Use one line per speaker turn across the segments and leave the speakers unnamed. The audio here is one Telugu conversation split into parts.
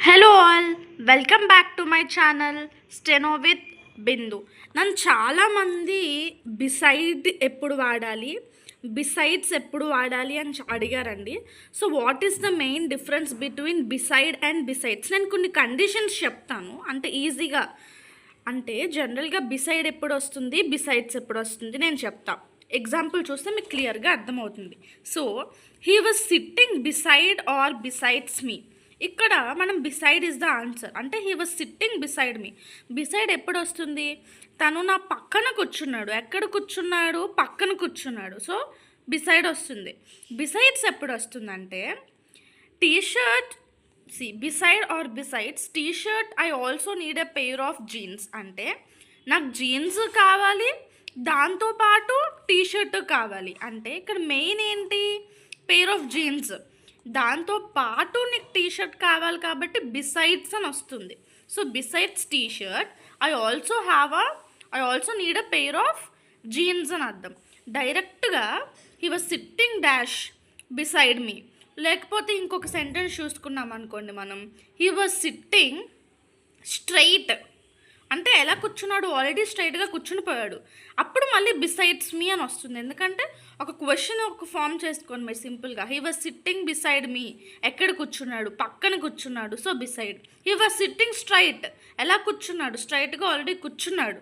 Hello all, welcome back to my channel steno with Bindu. నన్ను చాలామంది బిసైడ్ ఎప్పుడు వాడాలి, బిసైడ్స్ ఎప్పుడు వాడాలి అని అడిగారండి. So what is the main difference between beside and besides? నేను కొన్ని కండిషన్స్ చెప్తాను, అంటే ఈజీగా, అంటే జనరల్గా బిసైడ్ ఎప్పుడు వస్తుంది, బిసైడ్స్ ఎప్పుడు వస్తుంది నేను చెప్తా. ఎగ్జాంపుల్ చూస్తే మీకు క్లియర్గా అర్థమవుతుంది. So he was sitting beside or besides me. ఇక్కడ మనం బిసైడ్ ఇస్ ద ఆన్సర్, అంటే he was sitting beside me. Beside ఎప్పుడు వస్తుంది? తను నా పక్కన కూర్చున్నాడు. ఎక్కడ కూర్చున్నాడు? పక్కన కూర్చున్నాడు. సో బిసైడ్ వస్తుంది. బిసైడ్స్ ఎప్పుడు వస్తుందంటే t-shirt, beside or besides t-shirt I also need a pair of jeans. అంటే నాకు జీన్స్ కావాలి, దాంతోపాటు టీషర్ట్ కావాలి. అంటే ఇక్కడ మెయిన్ ఏంటి? పెయిర్ ఆఫ్ జీన్స్, దాంతో పాటు నీకు టీషర్ట్ కావాలి కాబట్టి బిసైడ్స్ అని వస్తుంది. So besides t-shirt I also need a pair of jeans అని అర్థం. డైరెక్ట్గా he was sitting dash beside me. లేకపోతే ఇంకొక సెంటెన్స్ చూసుకున్నాం అనుకోండి మనం, హీ వాజ్ సిట్టింగ్ స్ట్రైట్. అంటే ఎలా కూర్చున్నాడు? ఆల్రెడీ స్ట్రైట్గా కూర్చుని పోయాడు. అప్పుడు మళ్ళీ బిసైడ్స్ మీ అని వస్తుంది. ఎందుకంటే ఒక క్వశ్చన్ ఒక ఫామ్ చేసుకోండి మీరు సింపుల్గా. హీ వాజ్ సిట్టింగ్ బిసైడ్ మీ, ఎక్కడ కూర్చున్నాడు? పక్కన కూర్చున్నాడు. So beside. He was sitting straight, ఎలా కూర్చున్నాడు? స్ట్రైట్గా ఆల్రెడీ కూర్చున్నాడు.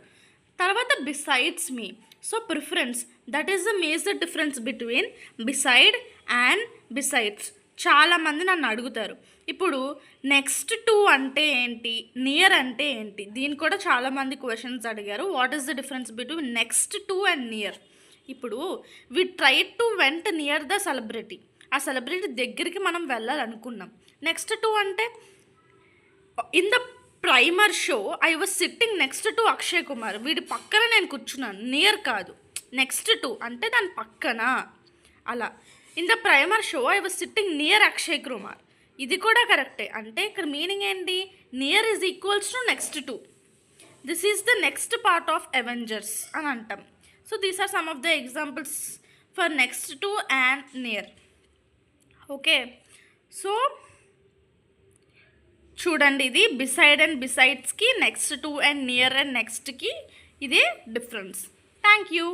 తర్వాత besides me. So preference, that is the major difference between beside and besides. చాలామంది నన్ను అడుగుతారు, ఇప్పుడు నెక్స్ట్ టు అంటే ఏంటి, నియర్ అంటే ఏంటి? దీని కూడా చాలామంది క్వశ్చన్స్ అడిగారు. What is the difference between next to and near? ఇప్పుడు we try to went near the celebrity. ఆ సెలబ్రిటీ దగ్గరికి మనం వెళ్ళాలనుకున్నాం. నెక్స్ట్ టు అంటే in the primer show I was sitting next to Akshay Kumar. వీడి పక్కన నేను కూర్చున్నాను, నియర్ కాదు. నెక్స్ట్ టు అంటే దాని పక్కన, అలా. In the primer show I was sitting near Akshay Kumar. ఇది కూడా కరెక్టే. అంటే ఇక్కడ మీనింగ్ ఏంటి? Near is equals to next to. This is the next part of Avengers అని అంటాం. So these are some of the examples for next to and near. Okay, so చూడండి, ఇది బిసైడ్ అండ్ బిసైడ్స్కి, next to and near and నెక్స్ట్కి ఇదే డిఫరెన్స్. Thank you.